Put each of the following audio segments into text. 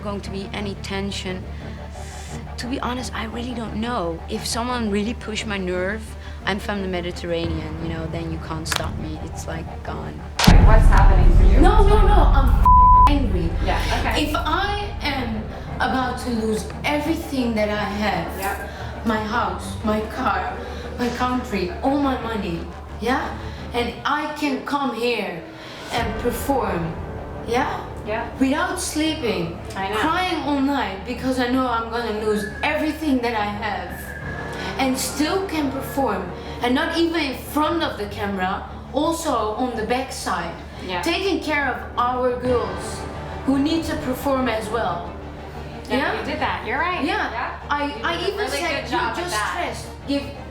going to be any tension? To be honest, I really don't know. If someone really pushed my nerve, I'm from the Mediterranean, you know, then you can't stop me. It's like gone. What's happening for you? No, I'm angry. Yeah, okay. If I am about to lose everything that I have, my house, my car, my country, all my money, yeah? And I can come here and perform, yeah? Yeah. Without sleeping, I know. crying all night because I know I'm gonna lose everything that I have, and still can perform, and not even in front of the camera, also on the back side, taking care of our girls who need to perform as well. Yeah, you did that. You're right. Yeah. I even really said, good job you're at just that. stressed.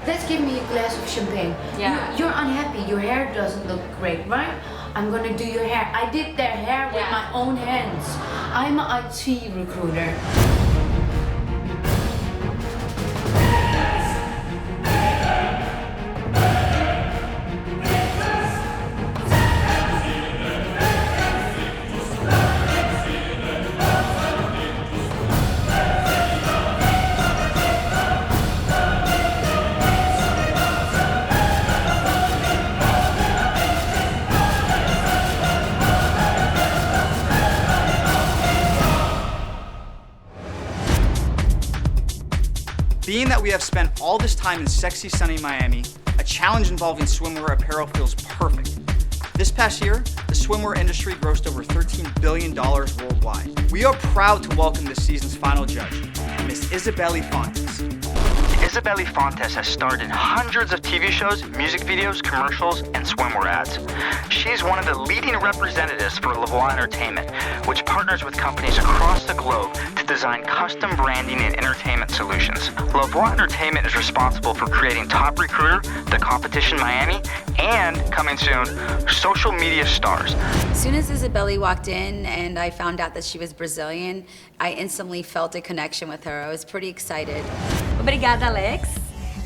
Let's give me a glass of champagne. Yeah. You're unhappy. Your hair doesn't look great, right? I'm gonna do your hair. I did their hair with my own hands. I'm an IT recruiter. Being that we have spent all this time in sexy, sunny Miami, a challenge involving swimwear apparel feels perfect. This past year, the swimwear industry grossed over $13 billion worldwide. We are proud to welcome this season's final judge, Miss Isabelle Fontes. Isabelle Fontes has starred in hundreds of TV shows, music videos, commercials, and swimwear ads. She's one of the leading representatives for Lavoie Entertainment, which partners with companies across the globe to design custom branding and entertainment solutions. Lavoie Entertainment is responsible for creating Top Recruiter, The Competition Miami, and, coming soon, social media stars. As soon as Isabelle walked in and I found out that she was Brazilian, I instantly felt a connection with her. I was pretty excited. Obrigada, Alex.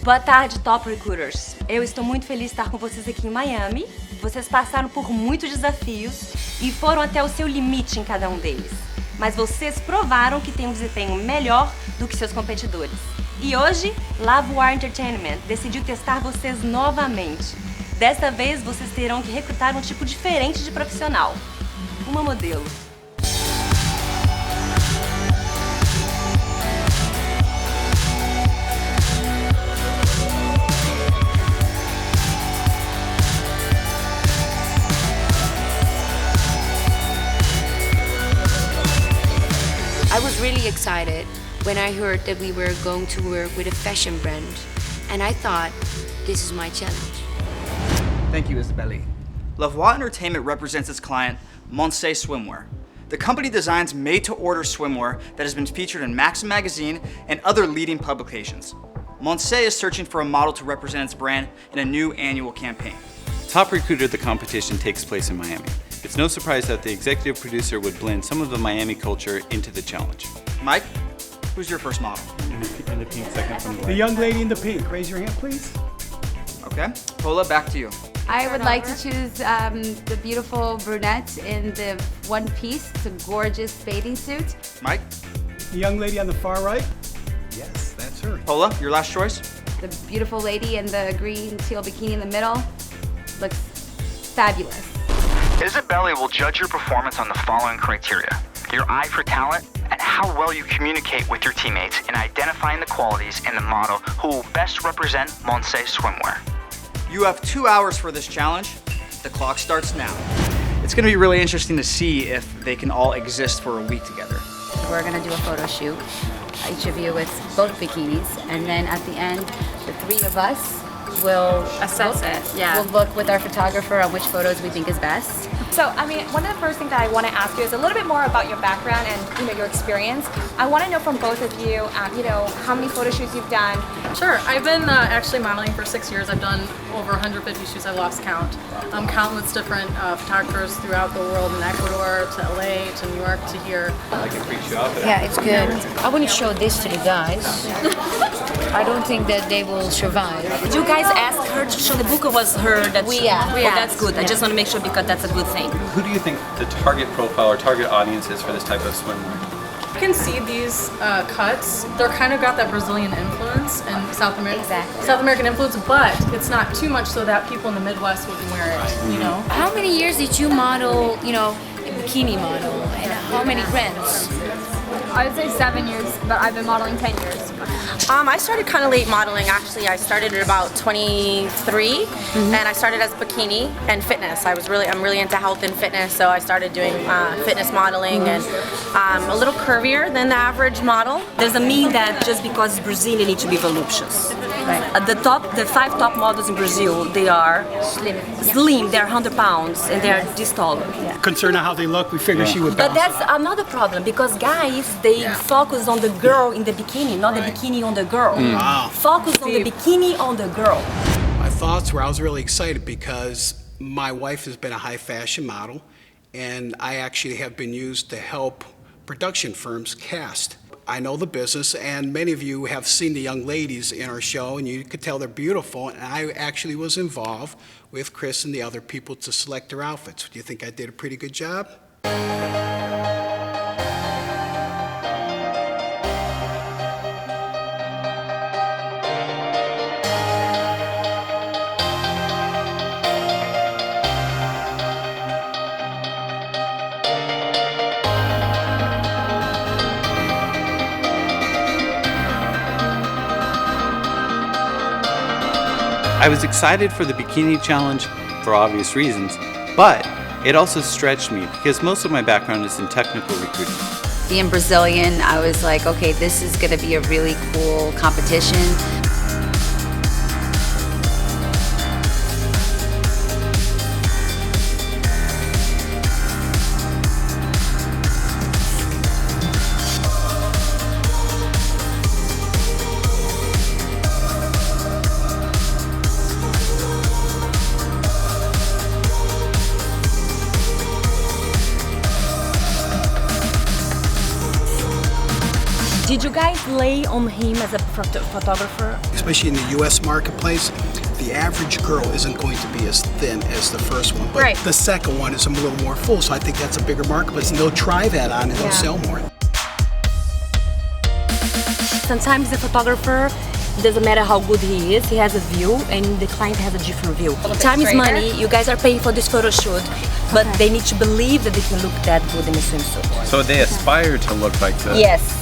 Boa tarde, Top Recruiters. Eu estou muito feliz de estar com vocês aqui em Miami. Vocês passaram por muitos desafios e foram até o seu limite em cada um deles. Mas vocês provaram que têm um desempenho melhor do que seus competidores. E hoje, Lavoie Entertainment decidiu testar vocês novamente. Desta vez, vocês terão que recrutar um tipo diferente de profissional. Uma modelo. I was really excited when I heard that we were going to work with a fashion brand, and I thought, this is my challenge. Thank you, Isabelle. Lavoie Entertainment represents its client, Monse Swimwear. The company designs made-to-order swimwear that has been featured in Maxim magazine and other leading publications. Monse is searching for a model to represent its brand in a new annual campaign. Top Recruiter, the competition, takes place in Miami. It's no surprise that the executive producer would blend some of the Miami culture into the challenge. Mike, who's your first model? In the pink second from the The young lady in the pink. Raise your hand, please. Okay, Paula, back to you. I would like to choose the beautiful brunette in the one piece. It's a gorgeous bathing suit. Mike? The young lady on the far right. Yes, that's her. Paula, your last choice? The beautiful lady in the green teal bikini in the middle. Looks fabulous. Isabelle will judge your performance on the following criteria: your eye for talent and how well you communicate with your teammates in identifying the qualities in the model who will best represent Monse Swimwear. You have 2 hours for this challenge. The clock starts now. It's gonna be really interesting to see if they can all exist for a week together. We're gonna do a photo shoot, each of you with both bikinis, and then at the end, the three of us will Assess it, yeah. We'll look with our photographer on which photos we think is best. So, I mean, one of the first things that I want to ask you is a little bit more about your background and, your experience. I want to know from both of you, how many photo shoots you've done. Sure, I've been actually modeling for 6 years. I've done over 150 shoots. I lost count. Countless different photographers throughout the world, in Ecuador to LA to New York to here. I can freak you out. Yeah, it's good. I wouldn't show this to the guys. I don't think that they will survive. Did you guys ask her to show the book, or was her that? We asked. Oh, that's good. I just want to make sure because that's a good thing. Who do you think the target profile or target audience is for this type of swimwear? can see these cuts. They're kind of got that Brazilian influence and South American influence, but it's not too much so that people in the Midwest wouldn't wear it. You know. How many years did you model? You know, a bikini model, and how many brands? I would say 7 years, but I've been modeling 10 years. I started kind of late modeling actually. I started at about 23 and I started as bikini and fitness. I'm really into health and fitness, so I started doing fitness modeling and a little curvier than the average model. There's a myth that just because it's Brazilian, you need to be voluptuous. Right. The 5 top models in Brazil, they are slim, they're 100 pounds, and they're this taller. Concerned on how they look, we figured she would But balance that's another problem, because guys, they focus on the girl in the bikini, not the bikini on the girl. Wow. Focus on the bikini on the girl. My thoughts were I was really excited because my wife has been a high fashion model, and I actually have been used to help production firms cast. I know the business, and many of you have seen the young ladies in our show, and you could tell they're beautiful, and I actually was involved with Chris and the other people to select their outfits. Do you think I did a pretty good job? I was excited for the bikini challenge for obvious reasons, but it also stretched me because most of my background is in technical recruiting. Being Brazilian, I was like, okay, this is gonna be a really cool competition. Did you guys lay on him as a photographer? Especially in the U.S. marketplace, the average girl isn't going to be as thin as the first one, but the second one is a little more full, so I think that's a bigger marketplace, and they'll try that on and they'll sell more. Sometimes the photographer, it doesn't matter how good he is, he has a view, and the client has a different view. Time is money, you guys are paying for this photo shoot, but they need to believe that they can look that good in a swimsuit. So they aspire to look like this? Yes.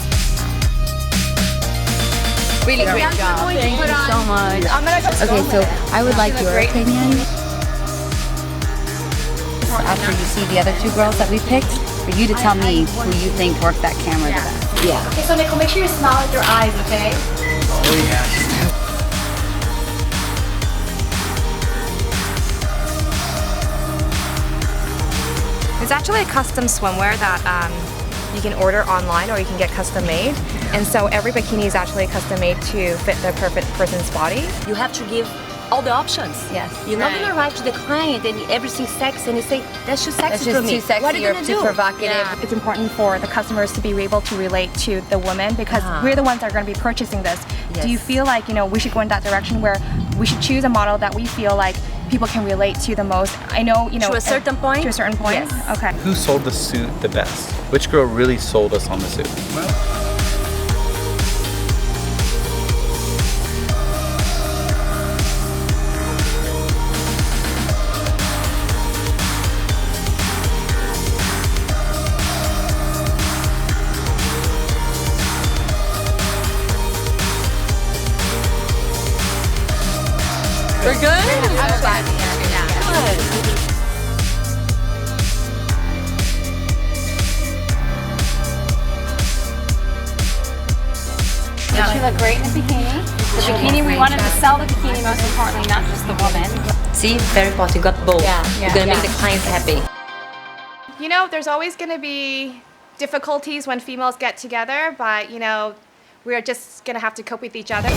Really great job. Thank you so much. Okay, so I would like your opinion. After you see the other 2 girls that we picked, for you to tell me who you think worked that camera the best. Yeah. Okay, so Nicole, make sure you smile with your eyes, okay? Oh, yes. It's actually a custom swimwear that you can order online or you can get custom made. And so every bikini is actually custom made to fit the perfect person's body. You have to give all the options. Yes. You're not gonna arrive to the client and everything's sexy and you say, that's too sexy for me. Too sexy what are you or gonna too do? provocative. Yeah. It's important for the customers to be able to relate to the women because we're the ones that are going to be purchasing this. Yes. Do you feel like, you know, we should go in that direction where we should choose a model that we feel like people can relate to the most? I know, you know, to a certain point? To a certain point? Yes. Okay. Who sold the suit the best? Which girl really sold us on the suit? We're good? I'm glad. Good. She looked great in the bikini. The bikini, we wanted to sell the bikini most importantly, not just the woman. See, very important. You got both. You're gonna make the client happy. You know, there's always going to be difficulties when females get together, but, you know, we're just going to have to cope with each other.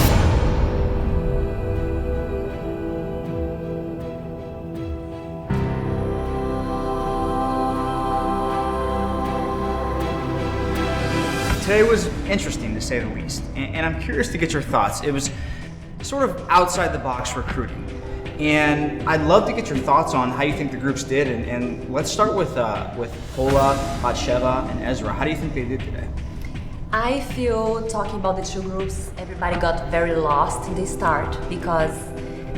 Today was interesting, to say the least, and I'm curious to get your thoughts. It was sort of outside-the-box recruiting, and I'd love to get your thoughts on how you think the groups did, and let's start with Pola, Batsheva, and Ezra. How do you think they did today? I feel, talking about the two groups, everybody got very lost in the start because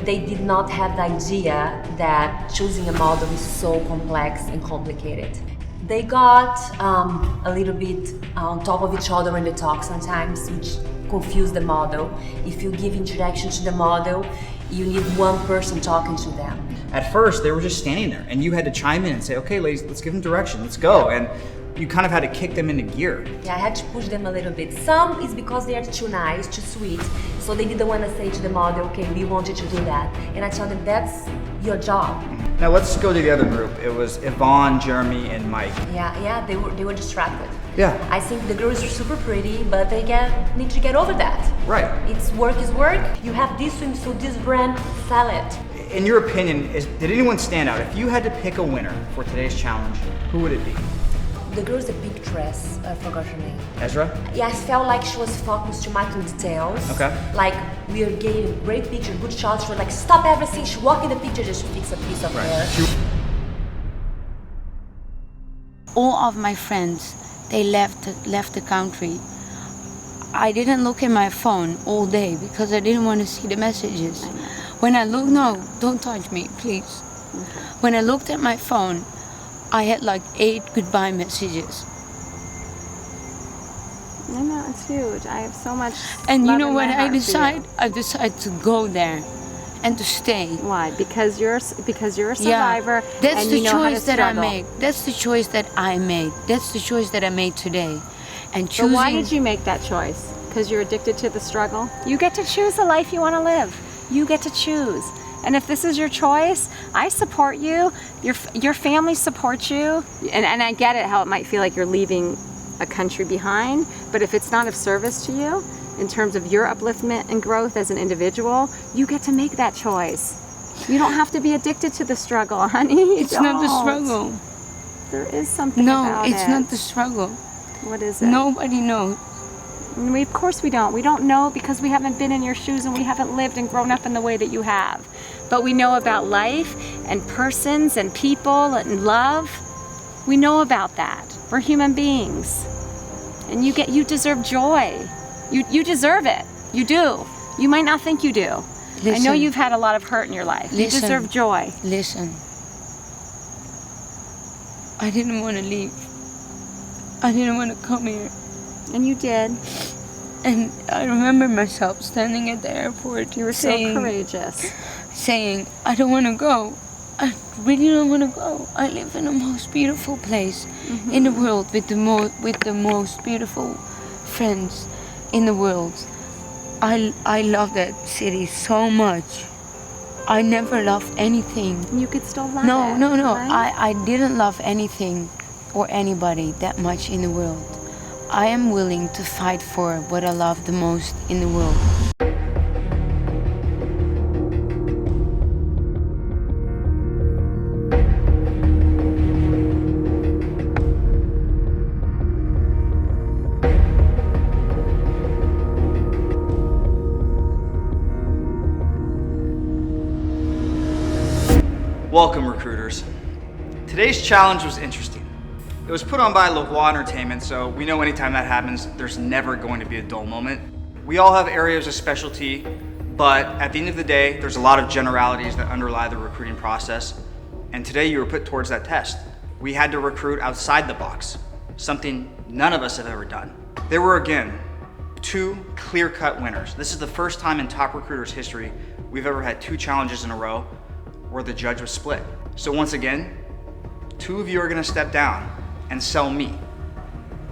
they did not have the idea that choosing a model is so complex and complicated. They got a little bit on top of each other when they talk sometimes, which confuse the model. If you give introduction to the model, you need one person talking to them. At first, they were just standing there, and you had to chime in and say, okay, ladies, let's give them direction, let's go. And you kind of had to kick them into gear. Yeah, I had to push them a little bit. Some is because they are too nice, too sweet, so they didn't want to say to the model, okay, we want you to do that. And I told them, that's your job. Now let's go to the other group. It was Yvonne, Jeremy, and Mike. Yeah, they were distracted. Yeah. I think the girls are super pretty, but they need to get over that. Right. It's work is work. You have this swimsuit, this brand, sell it. In your opinion, did anyone stand out? If you had to pick a winner for today's challenge, who would it be? The girl's a big dress, I forgot her name. Ezra? Yeah, I felt like she was focused too much on details. Okay. Like, we are getting a great picture, good shots. She was like, stop everything. She walked in the picture just to fix a piece of hair. All of my friends, they left the country. I didn't look at my phone all day because I didn't want to see the messages. When I looked, no, don't touch me, please. Okay. When I looked at my phone, I had like 8 goodbye messages. I know, it's huge. I have so much And love you know in what my I heart for decide? you. I decided to go there and to stay. Why? Because you're a survivor. Yeah, that's and the you know how to choice that I struggle. made. That's the choice that I made. That's the choice that I made today. And choosing. But why did you make that choice? Because you're addicted to the struggle? You get to choose the life you want to live. You get to choose. And if this is your choice, I support you. Your family supports you. And I get it, how it might feel like you're leaving a country behind. But if it's not of service to you, in terms of your upliftment and growth as an individual, you get to make that choice. You don't have to be addicted to the struggle, honey. It's not the struggle. There is something about it. No, it's not the struggle. What is it? Nobody knows. Of course we don't. We don't know because we haven't been in your shoes and we haven't lived and grown up in the way that you have. But we know about life and persons and people and love. We know about that. We're human beings. And you deserve joy. You deserve it. You do. You might not think you do. Listen, I know you've had a lot of hurt in your life. You deserve joy. Listen. I didn't want to leave. I didn't want to come here. And you did. And I remember myself standing at the airport. You were so courageous. Saying, I don't want to go. I really don't want to go. I live in the most beautiful place in the world with the most beautiful friends in the world. I love that city so much. I never loved anything. You could still love it. No. Right? I didn't love anything or anybody that much in the world. I am willing to fight for what I love the most in the world. Welcome, recruiters. Today's challenge was interesting. It was put on by LaVoie Entertainment, so we know anytime that happens, there's never going to be a dull moment. We all have areas of specialty, but at the end of the day, there's a lot of generalities that underlie the recruiting process. And today you were put towards that test. We had to recruit outside the box, something none of us have ever done. There were, again, 2 clear-cut winners. This is the first time in Top Recruiters history we've ever had 2 challenges in a row where the judge was split. So once again, 2 of you are gonna step down and sell me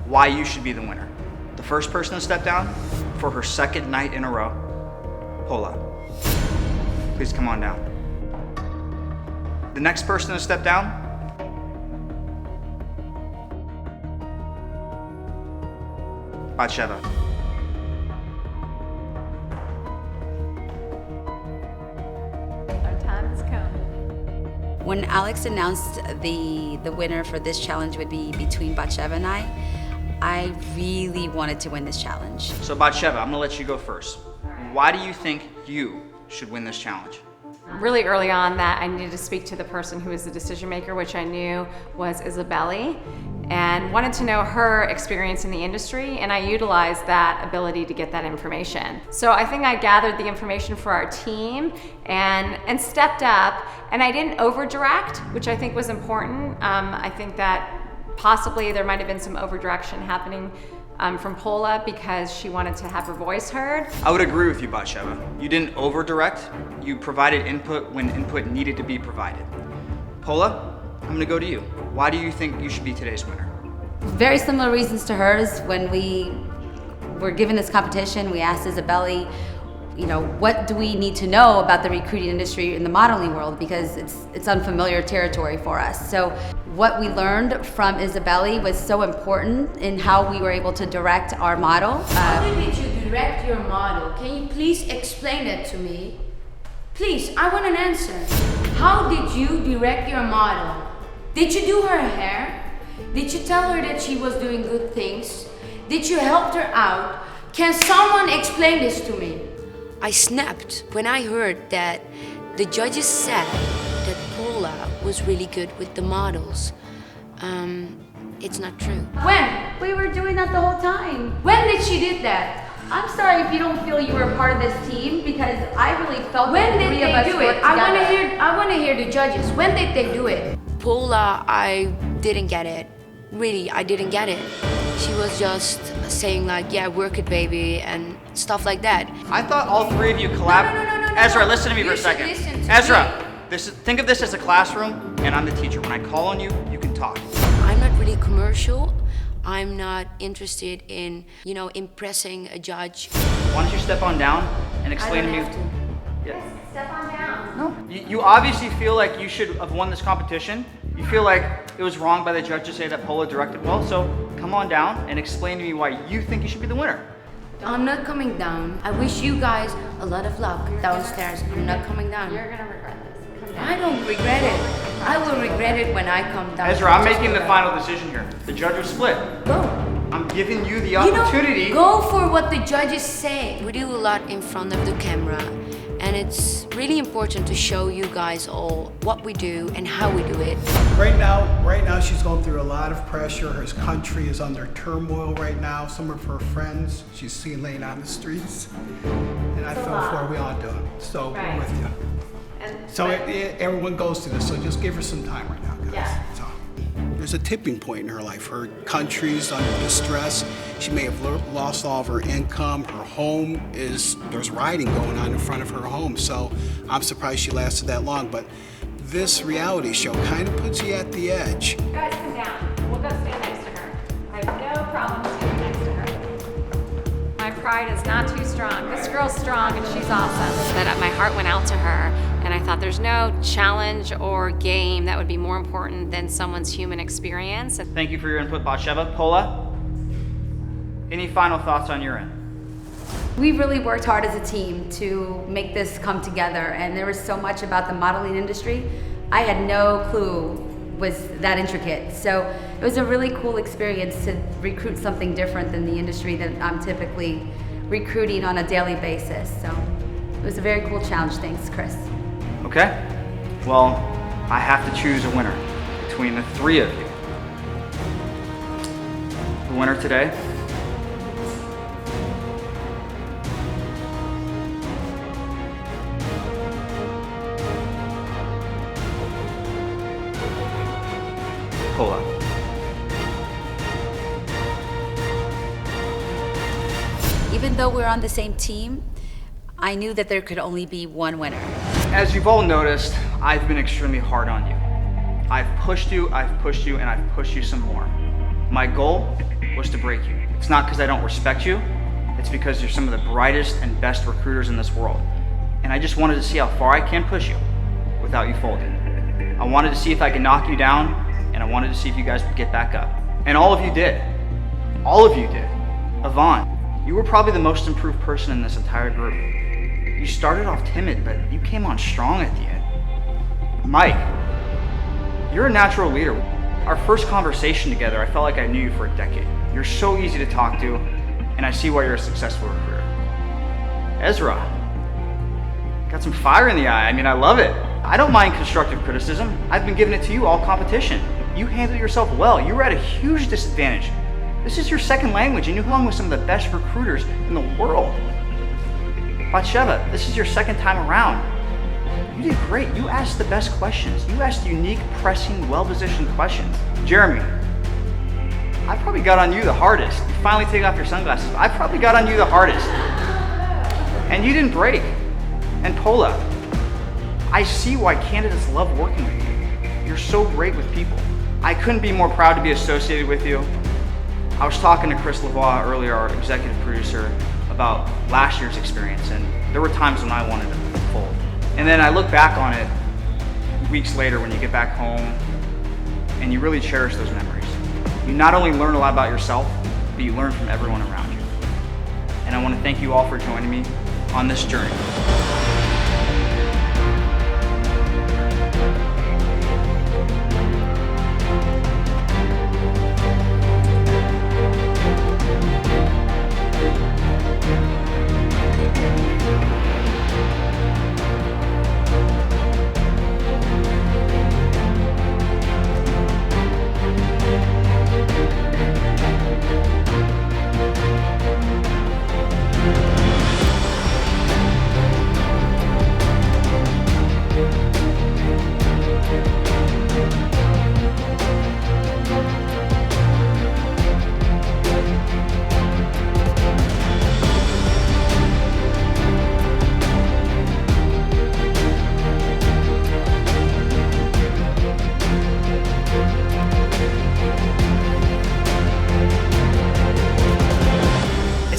why you should be the winner. The first person to step down for her 2nd night in a row, Paula. Please come on down. The next person to step down, Batsheva. Our time has come. When Alex announced the winner for this challenge would be between Batsheva and I really wanted to win this challenge. So Batsheva, I'm gonna let you go first. Why do you think you should win this challenge? Really early on that I needed to speak to the person who was the decision maker, which I knew was Isabelle. and wanted to know her experience in the industry, and I utilized that ability to get that information. So I think I gathered the information for our team and stepped up, and I didn't over-direct, which I think was important. I think that possibly there might have been some over-direction happening from Pola because she wanted to have her voice heard. I would agree with you, Batsheva. You didn't over-direct, you provided input when input needed to be provided. Pola, I'm gonna go to you. Why do you think you should be today's winner? Very similar reasons to hers. When we were given this competition, we asked Isabelle, you know, what do we need to know about the recruiting industry in the modeling world, because it's unfamiliar territory for us. So what we learned from Isabelle was so important in how we were able to direct our model. How did you direct your model? Can you please explain that to me? Please, I want an answer. How did you direct your model? Did you do her hair? Did you tell her that she was doing good things? Did you help her out? Can someone explain this to me? I snapped when I heard that the judges said that Pola was really good with the models. It's not true. When? We were doing that the whole time. When did she did that? I'm sorry if you don't feel you were a part of this team, because I really felt when that did three of they us do worked it? together. I want to hear the judges. When did they do it? Pola, I didn't get it. Really, I didn't get it. She was just saying like, yeah, work it, baby, and stuff like that. I thought all three of you collaborated. No, Ezra, listen to me for a should second. listen to Ezra, think of this as a classroom, and I'm the teacher. When I call on you, you can talk. I'm not really commercial. I'm not interested in, you know, impressing a judge. Why don't you step on down and explain to me? Yes, step on down. No. You obviously feel like you should have won this competition. You feel like it was wrong by the judge to say that Pola directed well. So come on down and explain to me why you think you should be the winner. I'm not coming down. I wish you guys a lot of luck downstairs. I'm not coming down. You're gonna regret this. Come down. I don't regret it. I will regret it when I come down. Ezra, I'm making the final decision here. The judge was split. Go. I'm giving you the opportunity. Go for what the judges say. We do a lot in front of the camera, and it's really important to show you guys all what we do and how we do it. Right now she's going through a lot of pressure. Her country is under turmoil right now. Some of her friends she's seen laying on the streets. And I fell for it, we all do it. So we're with you. So everyone goes through this, so just give her some time right now, guys. Yeah. So, there's a tipping point in her life. Her country's under distress. She may have lost all of her income. Her home there's rioting going on in front of her home. So I'm surprised she lasted that long. But this reality show kind of puts you at the edge. Guys, come down. We'll go stand next to her. I have no problem standing next to her. My pride is not too strong. This girl's strong and she's awesome. But my heart went out to her, and I thought there's no challenge or game that would be more important than someone's human experience. Thank you for your input, Batsheva. Pola, any final thoughts on your end? We really worked hard as a team to make this come together, and there was so much about the modeling industry I had no clue was that intricate. So it was a really cool experience to recruit something different than the industry that I'm typically recruiting on a daily basis. So it was a very cool challenge. Thanks, Chris. Okay. Well, I have to choose a winner between the three of you. The winner today Pola. Even though we're on the same team, I knew that there could only be one winner. As you've all noticed, I've been extremely hard on you. I've pushed you, and I've pushed you some more. My goal was to break you. It's not because I don't respect you, it's because you're some of the brightest and best recruiters in this world. And I just wanted to see how far I can push you without you folding. I wanted to see if I could knock you down, and I wanted to see if you guys would get back up. And all of you did. All of you did. Yvonne, you were probably the most improved person in this entire group. You started off timid, but you came on strong at the end. Mike, you're a natural leader. Our first conversation together, I felt like I knew you for a decade. You're so easy to talk to, and I see why you're a successful recruiter. Ezra, got some fire in the eye. I mean, I love it. I don't mind constructive criticism. I've been giving it to you all competition. You handled yourself well. You were at a huge disadvantage. This is your second language, and you hung with some of the best recruiters in the world. Batsheva, this is your second time around. You did great. You asked the best questions. You asked unique, pressing, well-positioned questions. Jeremy, I probably got on you the hardest. You finally take off your sunglasses. I probably got on you the hardest. And you didn't break. And Pola, I see why candidates love working with you. You're so great with people. I couldn't be more proud to be associated with you. I was talking to Chris Lavoie earlier, our executive producer, about last year's experience, and there were times when I wanted to fold. And then I look back on it weeks later when you get back home, and you really cherish those memories. You not only learn a lot about yourself, but you learn from everyone around you. And I want to thank you all for joining me on this journey.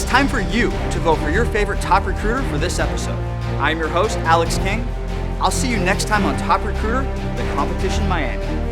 Time for you to vote for your favorite top recruiter for this episode. I'm your host, Alex King. I'll see you next time on Top Recruiter, The Competition Miami.